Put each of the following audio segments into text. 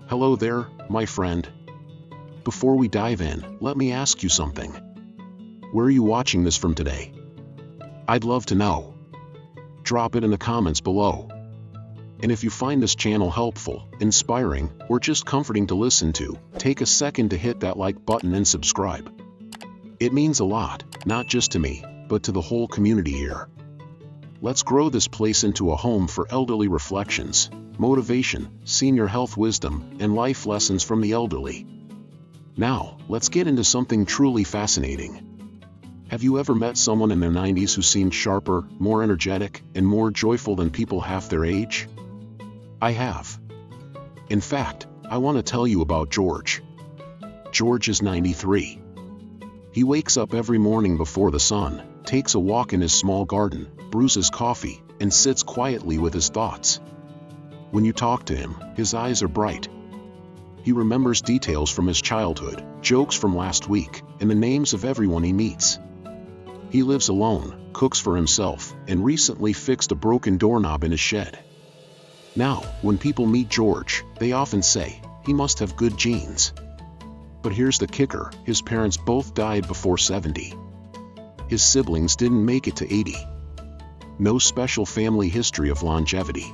Hello there, my friend. Before we dive in, let me ask you something. Where are you watching this from today? I'd love to know. Drop it in the comments below. And if you find this channel helpful, inspiring, or just comforting to listen to, take a second to hit that like button and subscribe. It means a lot, not just to me, but to the whole community here. Let's grow this place into a home for elderly reflections, motivation, senior health wisdom, and life lessons from the elderly. Now, let's get into something truly fascinating. Have you ever met someone in their 90s who seemed sharper, more energetic, and more joyful than people half their age? I have. In fact, I want to tell you about George. George is 93. He wakes up every morning before the sun, takes a walk in his small garden, brews his coffee, and sits quietly with his thoughts. When you talk to him, his eyes are bright. He remembers details from his childhood, jokes from last week, and the names of everyone he meets. He lives alone, cooks for himself, and recently fixed a broken doorknob in his shed. Now, when people meet George, they often say, he must have good genes. But here's the kicker, his parents both died before 70. His siblings didn't make it to 80. No special family history of longevity.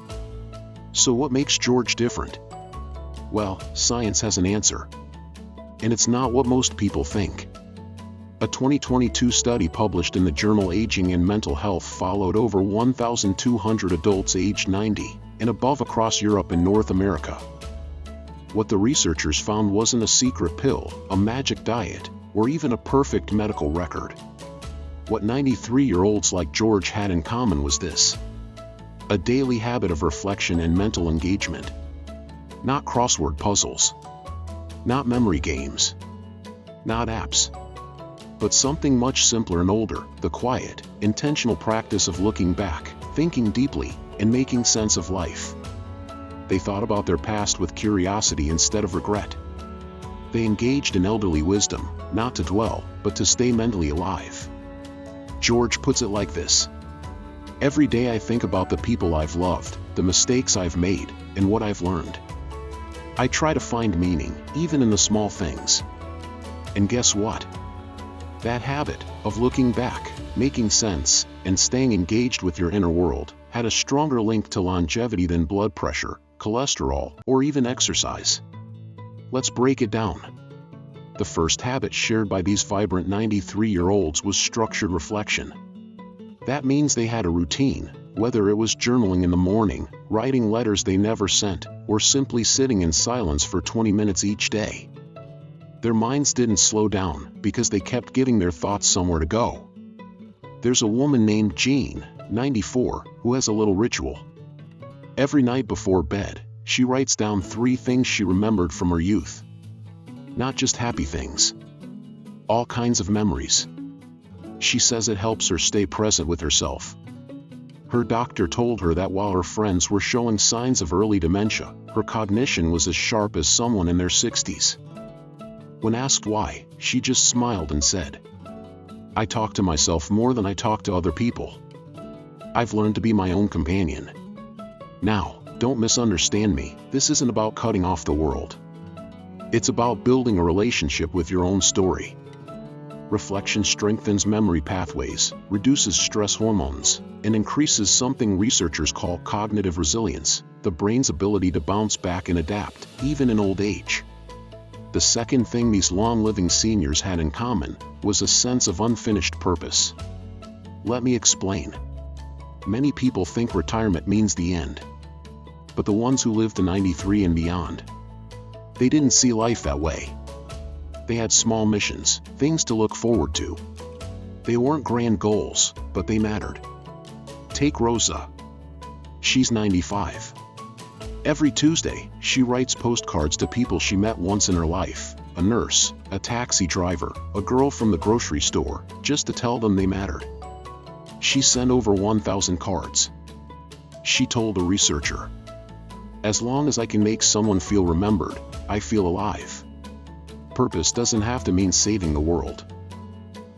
So what makes George different? Well, science has an answer. And it's not what most people think. A 2022 study published in the journal Aging and Mental Health followed over 1,200 adults aged 90 and above across Europe and North America. What the researchers found wasn't a secret pill, a magic diet, or even a perfect medical record. What 93-year-olds like George had in common was this: a daily habit of reflection and mental engagement. Not crossword puzzles. Not memory games. Not apps. But something much simpler and older, the quiet, intentional practice of looking back, thinking deeply, and making sense of life. They thought about their past with curiosity instead of regret. They engaged in elderly wisdom, not to dwell, but to stay mentally alive. George puts it like this: every day I think about the people I've loved, the mistakes I've made, and what I've learned. I try to find meaning, even in the small things. And guess what? That habit of looking back, making sense, and staying engaged with your inner world had a stronger link to longevity than blood pressure, cholesterol, or even exercise. Let's break it down. The first habit shared by these vibrant 93-year-olds was structured reflection. That means they had a routine, whether it was journaling in the morning, writing letters they never sent, or simply sitting in silence for 20 minutes each day. Their minds didn't slow down because they kept giving their thoughts somewhere to go. There's a woman named Jean, 94, who has a little ritual. Every night before bed, she writes down 3 things she remembered from her youth. Not just happy things. All kinds of memories. She says it helps her stay present with herself. Her doctor told her that while her friends were showing signs of early dementia, her cognition was as sharp as someone in their 60s. When asked why, she just smiled and said, "I talk to myself more than I talk to other people. I've learned to be my own companion." Now, don't misunderstand me, this isn't about cutting off the world. It's about building a relationship with your own story. Reflection strengthens memory pathways, reduces stress hormones, and increases something researchers call cognitive resilience, the brain's ability to bounce back and adapt, even in old age. The second thing these long-living seniors had in common was a sense of unfinished purpose. Let me explain. Many people think retirement means the end. But the ones who lived to 93 and beyond, they didn't see life that way. They had small missions, things to look forward to. They weren't grand goals, but they mattered. Take Rosa. She's 95. Every Tuesday, she writes postcards to people she met once in her life, a nurse, a taxi driver, a girl from the grocery store, just to tell them they mattered. She sent over 1,000 cards. She told a researcher, "As long as I can make someone feel remembered, I feel alive." Purpose doesn't have to mean saving the world.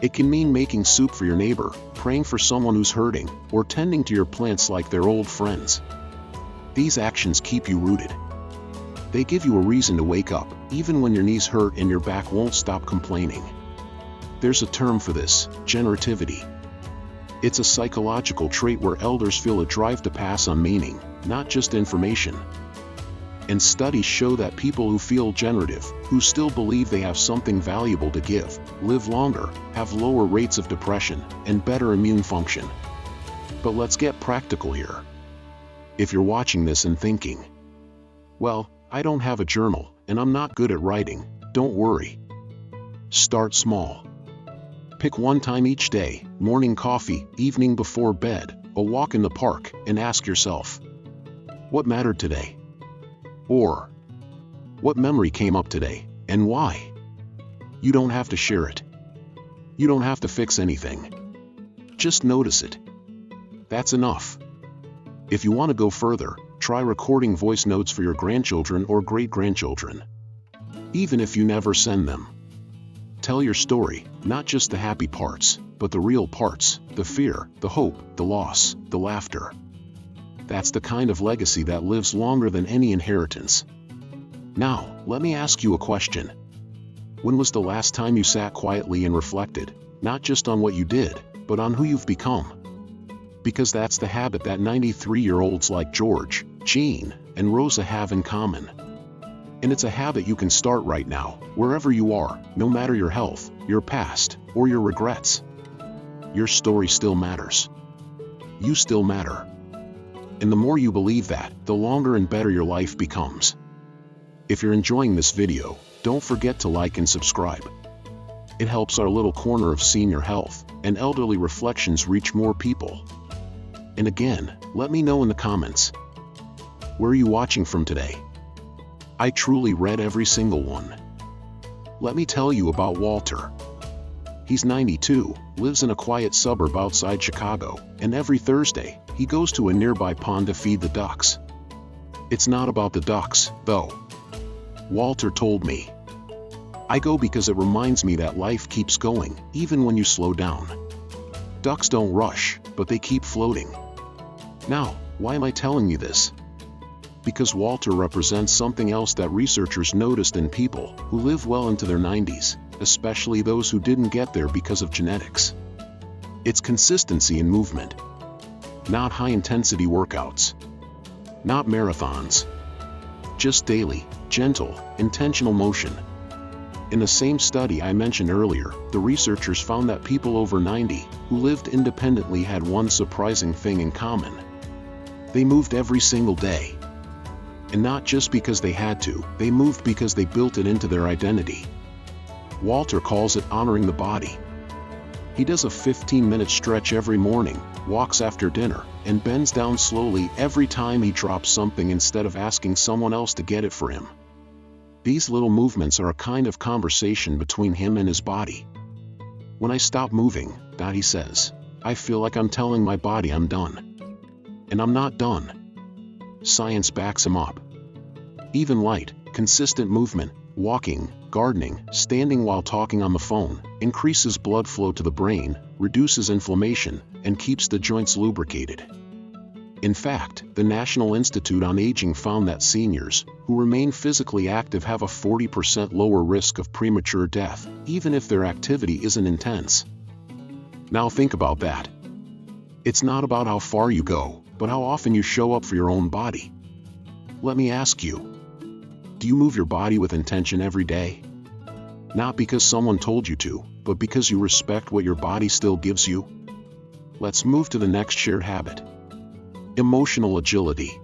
It can mean making soup for your neighbor, praying for someone who's hurting, or tending to your plants like they're old friends. These actions keep you rooted. They give you a reason to wake up, even when your knees hurt and your back won't stop complaining. There's a term for this: generativity. It's a psychological trait where elders feel a drive to pass on meaning, not just information. And studies show that people who feel generative, who still believe they have something valuable to give, live longer, have lower rates of depression, and better immune function. But let's get practical here. If you're watching this and thinking, well, I don't have a journal, and I'm not good at writing, don't worry. Start small. Pick one time each day, morning coffee, evening before bed, a walk in the park, and ask yourself, what mattered today? Or, what memory came up today, and why? You don't have to share it. You don't have to fix anything. Just notice it. That's enough. If you want to go further, try recording voice notes for your grandchildren or great-grandchildren. Even if you never send them. Tell your story, not just the happy parts, but the real parts, the fear, the hope, the loss, the laughter. That's the kind of legacy that lives longer than any inheritance. Now, let me ask you a question. When was the last time you sat quietly and reflected, not just on what you did, but on who you've become? Because that's the habit that 93-year-olds like George, Jean, and Rosa have in common. And it's a habit you can start right now, wherever you are, no matter your health, your past, or your regrets. Your story still matters. You still matter. And the more you believe that, the longer and better your life becomes. If you're enjoying this video, don't forget to like and subscribe. It helps our little corner of senior health and elderly reflections reach more people. And again, let me know in the comments. Where are you watching from today? I truly read every single one. Let me tell you about Walter. He's 92, lives in a quiet suburb outside Chicago, and every Thursday, he goes to a nearby pond to feed the ducks. It's not about the ducks, though. Walter told me. I go because it reminds me that life keeps going, even when you slow down. Ducks don't rush, but they keep floating. Now, why am I telling you this? Because Walter represents something else that researchers noticed in people who live well into their 90s, especially those who didn't get there because of genetics. It's consistency in movement. Not high-intensity workouts. Not marathons. Just daily, gentle, intentional motion. In the same study I mentioned earlier, the researchers found that people over 90 who lived independently had one surprising thing in common. They moved every single day. And not just because they had to, they moved because they built it into their identity. Walter calls it honoring the body. He does a 15-minute stretch every morning, walks after dinner, and bends down slowly every time he drops something instead of asking someone else to get it for him. These little movements are a kind of conversation between him and his body. When I stop moving, he says, I feel like I'm telling my body I'm done. And I'm not done. Science backs him up. Even light, consistent movement, walking, gardening, standing while talking on the phone, increases blood flow to the brain, reduces inflammation, and keeps the joints lubricated. In fact, the National Institute on Aging found that seniors who remain physically active have a 40% lower risk of premature death, even if their activity isn't intense. Now think about that. It's not about how far you go, but how often you show up for your own body. Let me ask you, do you move your body with intention every day? Not because someone told you to, but because you respect what your body still gives you? Let's move to the next shared habit. Emotional agility.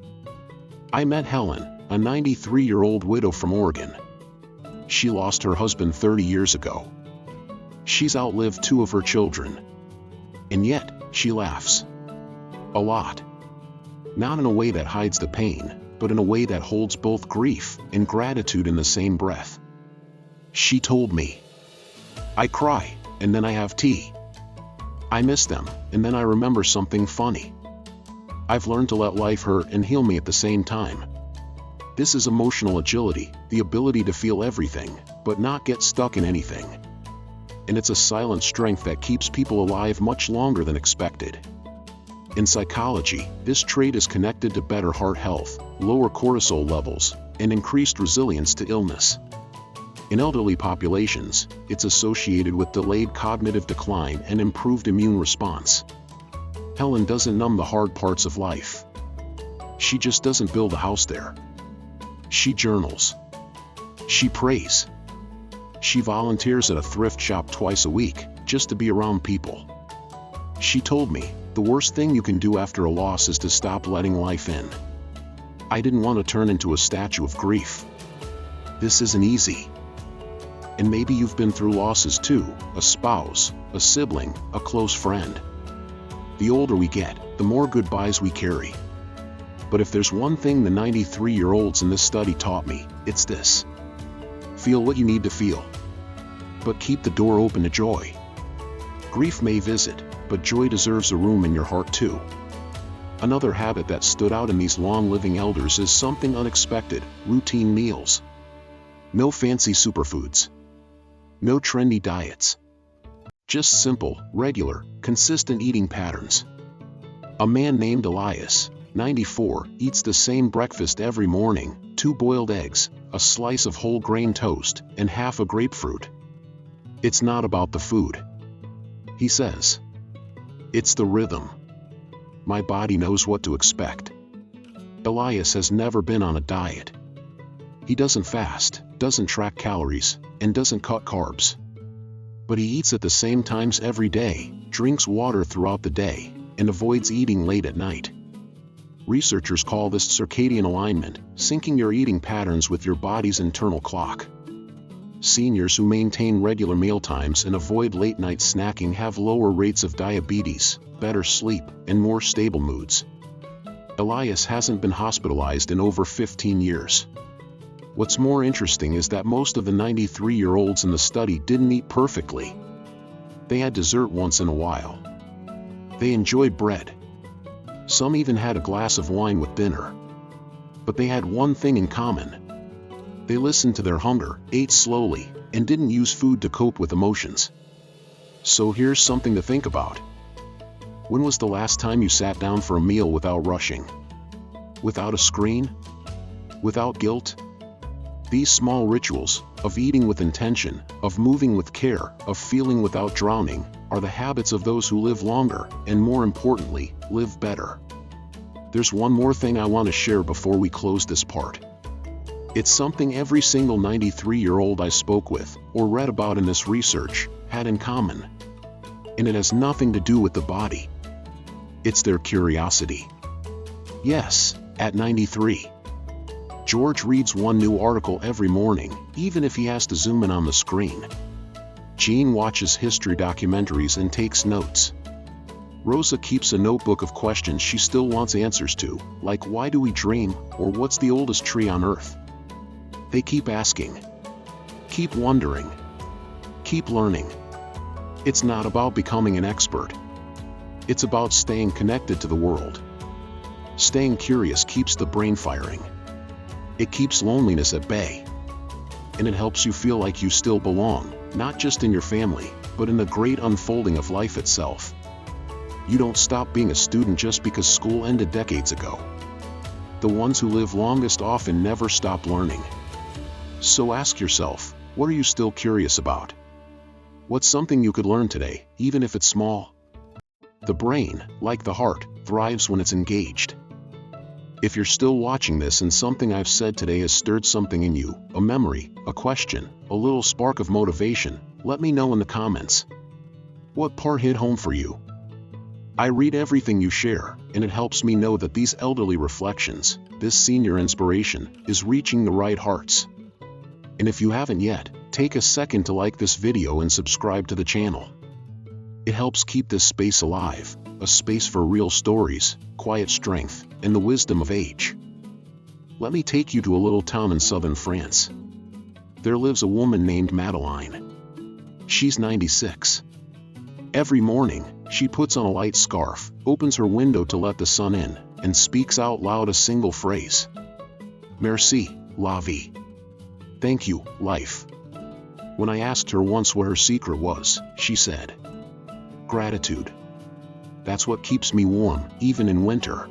I met Helen, a 93-year-old widow from Oregon. She lost her husband 30 years ago. She's outlived 2 of her children. And yet, she laughs. A lot. Not in a way that hides the pain, but in a way that holds both grief and gratitude in the same breath. She told me, I cry, and then I have tea. I miss them, and then I remember something funny. I've learned to let life hurt and heal me at the same time. This is emotional agility, the ability to feel everything, but not get stuck in anything. And it's a silent strength that keeps people alive much longer than expected. In psychology, this trait is connected to better heart health, lower cortisol levels, and increased resilience to illness. In elderly populations, it's associated with delayed cognitive decline and improved immune response. Helen doesn't numb the hard parts of life. She just doesn't build a house there. She journals. She prays. She volunteers at a thrift shop twice a week, just to be around people. She told me, the worst thing you can do after a loss is to stop letting life in. I didn't want to turn into a statue of grief. This isn't easy. And maybe you've been through losses too, a spouse, a sibling, a close friend. The older we get, the more goodbyes we carry. But if there's one thing the 93-year-olds in this study taught me, it's this. Feel what you need to feel. But keep the door open to joy. Grief may visit, but joy deserves a room in your heart too. Another habit that stood out in these long-living elders is something unexpected: routine meals. No fancy superfoods. No trendy diets. Just simple, regular, consistent eating patterns. A man named Elias, 94, eats the same breakfast every morning: 2 boiled eggs, a slice of whole grain toast, and half a grapefruit. It's not about the food, he says. It's the rhythm. My body knows what to expect. Elias has never been on a diet. He doesn't fast, doesn't track calories, and doesn't cut carbs. But he eats at the same times every day, drinks water throughout the day, and avoids eating late at night. Researchers call this circadian alignment, syncing your eating patterns with your body's internal clock. Seniors who maintain regular mealtimes and avoid late-night snacking have lower rates of diabetes, better sleep, and more stable moods. Elias hasn't been hospitalized in over 15 years. What's more interesting is that most of the 93-year-olds in the study didn't eat perfectly. They had dessert once in a while. They enjoyed bread. Some even had a glass of wine with dinner. But they had one thing in common. They listened to their hunger, ate slowly, and didn't use food to cope with emotions. So here's something to think about. When was the last time you sat down for a meal without rushing? Without a screen? Without guilt? These small rituals, of eating with intention, of moving with care, of feeling without drowning, are the habits of those who live longer, and more importantly, live better. There's one more thing I want to share before we close this part. It's something every single 93-year-old I spoke with, or read about in this research, had in common. And it has nothing to do with the body. It's their curiosity. Yes, at 93. George reads one new article every morning, even if he has to zoom in on the screen. Jean watches history documentaries and takes notes. Rosa keeps a notebook of questions she still wants answers to, like why do we dream, or what's the oldest tree on Earth? They keep asking. Keep wondering. Keep learning. It's not about becoming an expert. It's about staying connected to the world. Staying curious keeps the brain firing. It keeps loneliness at bay. And it helps you feel like you still belong, not just in your family, but in the great unfolding of life itself. You don't stop being a student just because school ended decades ago. The ones who live longest often never stop learning. So ask yourself, what are you still curious about? What's something you could learn today, even if it's small? The brain, like the heart, thrives when it's engaged. If you're still watching this and something I've said today has stirred something in you, a memory, a question, a little spark of motivation, let me know in the comments. What part hit home for you? I read everything you share, and it helps me know that these elderly reflections, this senior inspiration, is reaching the right hearts. And if you haven't yet, take a second to like this video and subscribe to the channel. It helps keep this space alive, a space for real stories, quiet strength, and the wisdom of age. Let me take you to a little town in southern France. There lives a woman named Madeline. She's 96. Every morning, she puts on a light scarf, opens her window to let the sun in, and speaks out loud a single phrase. Merci, la vie. Thank you, life. When I asked her once what her secret was, she said, gratitude. That's what keeps me warm, even in winter.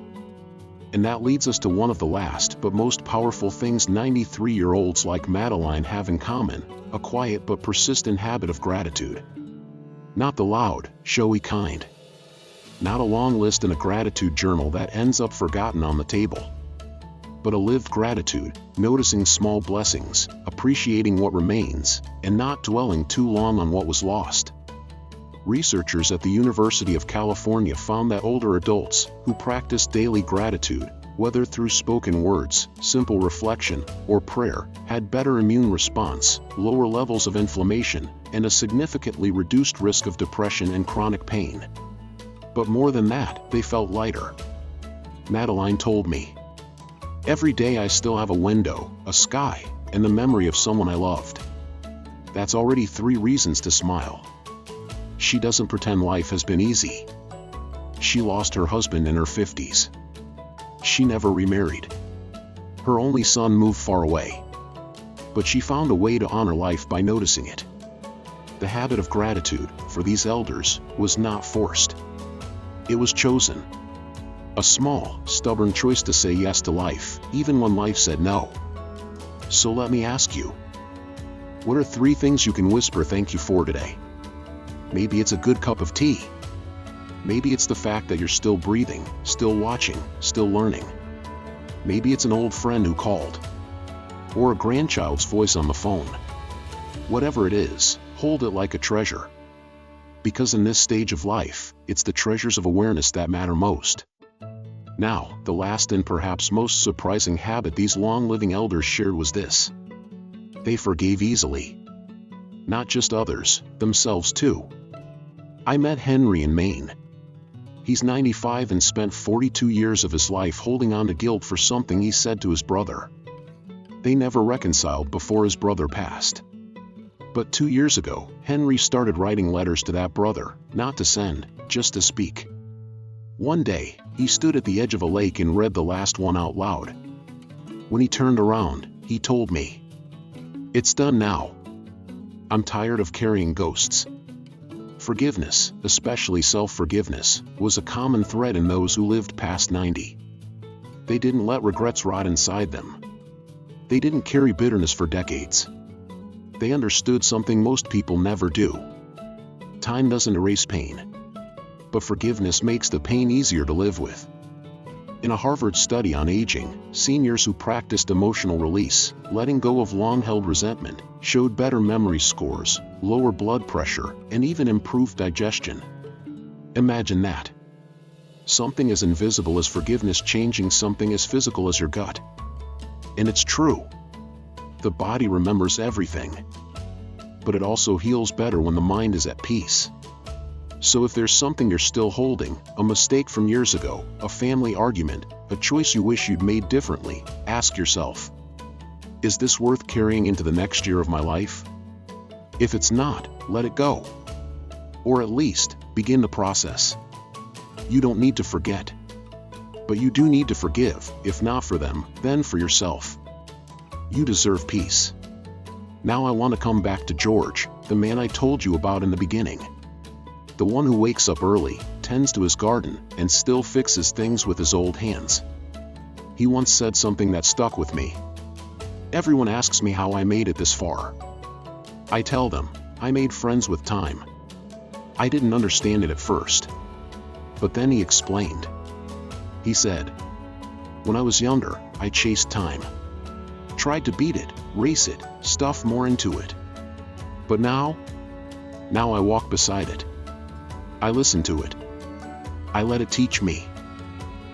And that leads us to one of the last but most powerful things 93-year-olds like Madeline have in common, a quiet but persistent habit of gratitude. Not the loud, showy kind. Not a long list in a gratitude journal that ends up forgotten on the table. But a lived gratitude, noticing small blessings, appreciating what remains, and not dwelling too long on what was lost. Researchers at the University of California found that older adults who practiced daily gratitude, whether through spoken words, simple reflection, or prayer, had better immune response, lower levels of inflammation, and a significantly reduced risk of depression and chronic pain. But more than that, they felt lighter. Madeline told me, "Every day I still have a window, a sky, and the memory of someone I loved. That's already 3 reasons to smile." She doesn't pretend life has been easy. She lost her husband in her 50s. She never remarried. Her only son moved far away. But she found a way to honor life by noticing it. The habit of gratitude, for these elders, was not forced. It was chosen. A small, stubborn choice to say yes to life, even when life said no. So let me ask you, what are 3 things you can whisper thank you for today? Maybe it's a good cup of tea. Maybe it's the fact that you're still breathing, still watching, still learning. Maybe it's an old friend who called. Or a grandchild's voice on the phone. Whatever it is, hold it like a treasure. Because in this stage of life, it's the treasures of awareness that matter most. Now, the last and perhaps most surprising habit these long-living elders shared was this. They forgave easily. Not just others, themselves too. I met Henry in Maine. He's 95 and spent 42 years of his life holding on to guilt for something he said to his brother. They never reconciled before his brother passed. But 2 years ago, Henry started writing letters to that brother, not to send, just to speak. One day, he stood at the edge of a lake and read the last one out loud. When he turned around, he told me, "It's done now. I'm tired of carrying ghosts." Forgiveness, especially self-forgiveness, was a common thread in those who lived past 90. They didn't let regrets rot inside them. They didn't carry bitterness for decades. They understood something most people never do. Time doesn't erase pain. But forgiveness makes the pain easier to live with. In a Harvard study on aging, seniors who practiced emotional release, letting go of long-held resentment, showed better memory scores, lower blood pressure, and even improved digestion. Imagine that. Something as invisible as forgiveness changing something as physical as your gut. And it's true. The body remembers everything. But it also heals better when the mind is at peace. So if there's something you're still holding, a mistake from years ago, a family argument, a choice you wish you'd made differently, ask yourself, is this worth carrying into the next year of my life? If it's not, let it go. Or at least, begin the process. You don't need to forget. But you do need to forgive, if not for them, then for yourself. You deserve peace. Now I want to come back to George, the man I told you about in the beginning. The one who wakes up early, tends to his garden, and still fixes things with his old hands. He once said something that stuck with me. Everyone asks me how I made it this far. I tell them, I made friends with time. I didn't understand it at first. But then he explained. He said, when I was younger, I chased time. Tried to beat it, race it, stuff more into it. But now I walk beside it. I listen to it. I let it teach me.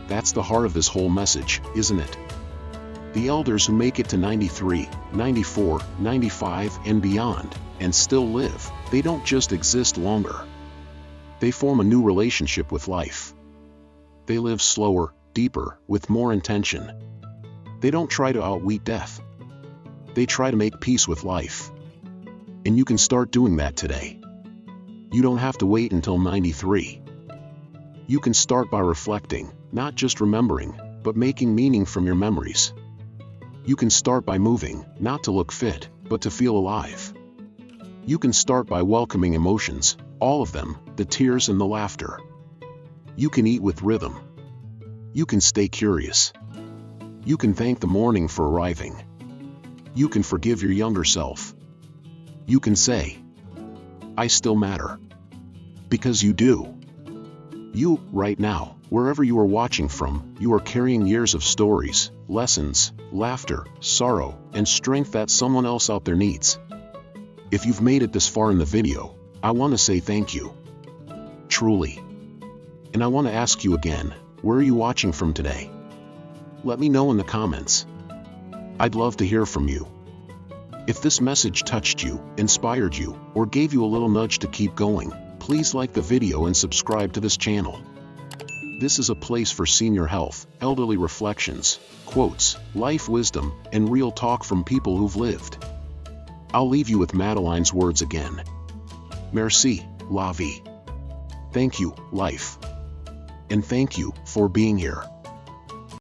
That's the heart of this whole message, isn't it? The elders who make it to 93, 94, 95 and beyond, and still live, they don't just exist longer. They form a new relationship with life. They live slower, deeper, with more intention. They don't try to outweigh death. They try to make peace with life. And you can start doing that today. You don't have to wait until 93. You can start by reflecting, not just remembering, but making meaning from your memories. You can start by moving, not to look fit, but to feel alive. You can start by welcoming emotions, all of them, the tears and the laughter. You can eat with rhythm. You can stay curious. You can thank the morning for arriving. You can forgive your younger self. You can say, I still matter. Because you do. You, right now, wherever you are watching from, you are carrying years of stories, lessons, laughter, sorrow, and strength that someone else out there needs. If you've made it this far in the video, I want to say thank you. Truly. And I want to ask you again, where are you watching from today? Let me know in the comments. I'd love to hear from you. If this message touched you, inspired you, or gave you a little nudge to keep going, please like the video and subscribe to this channel. This is a place for senior health, elderly reflections, quotes, life wisdom, and real talk from people who've lived. I'll leave you with Madeline's words again. Merci, la vie. Thank you, life. And thank you for being here.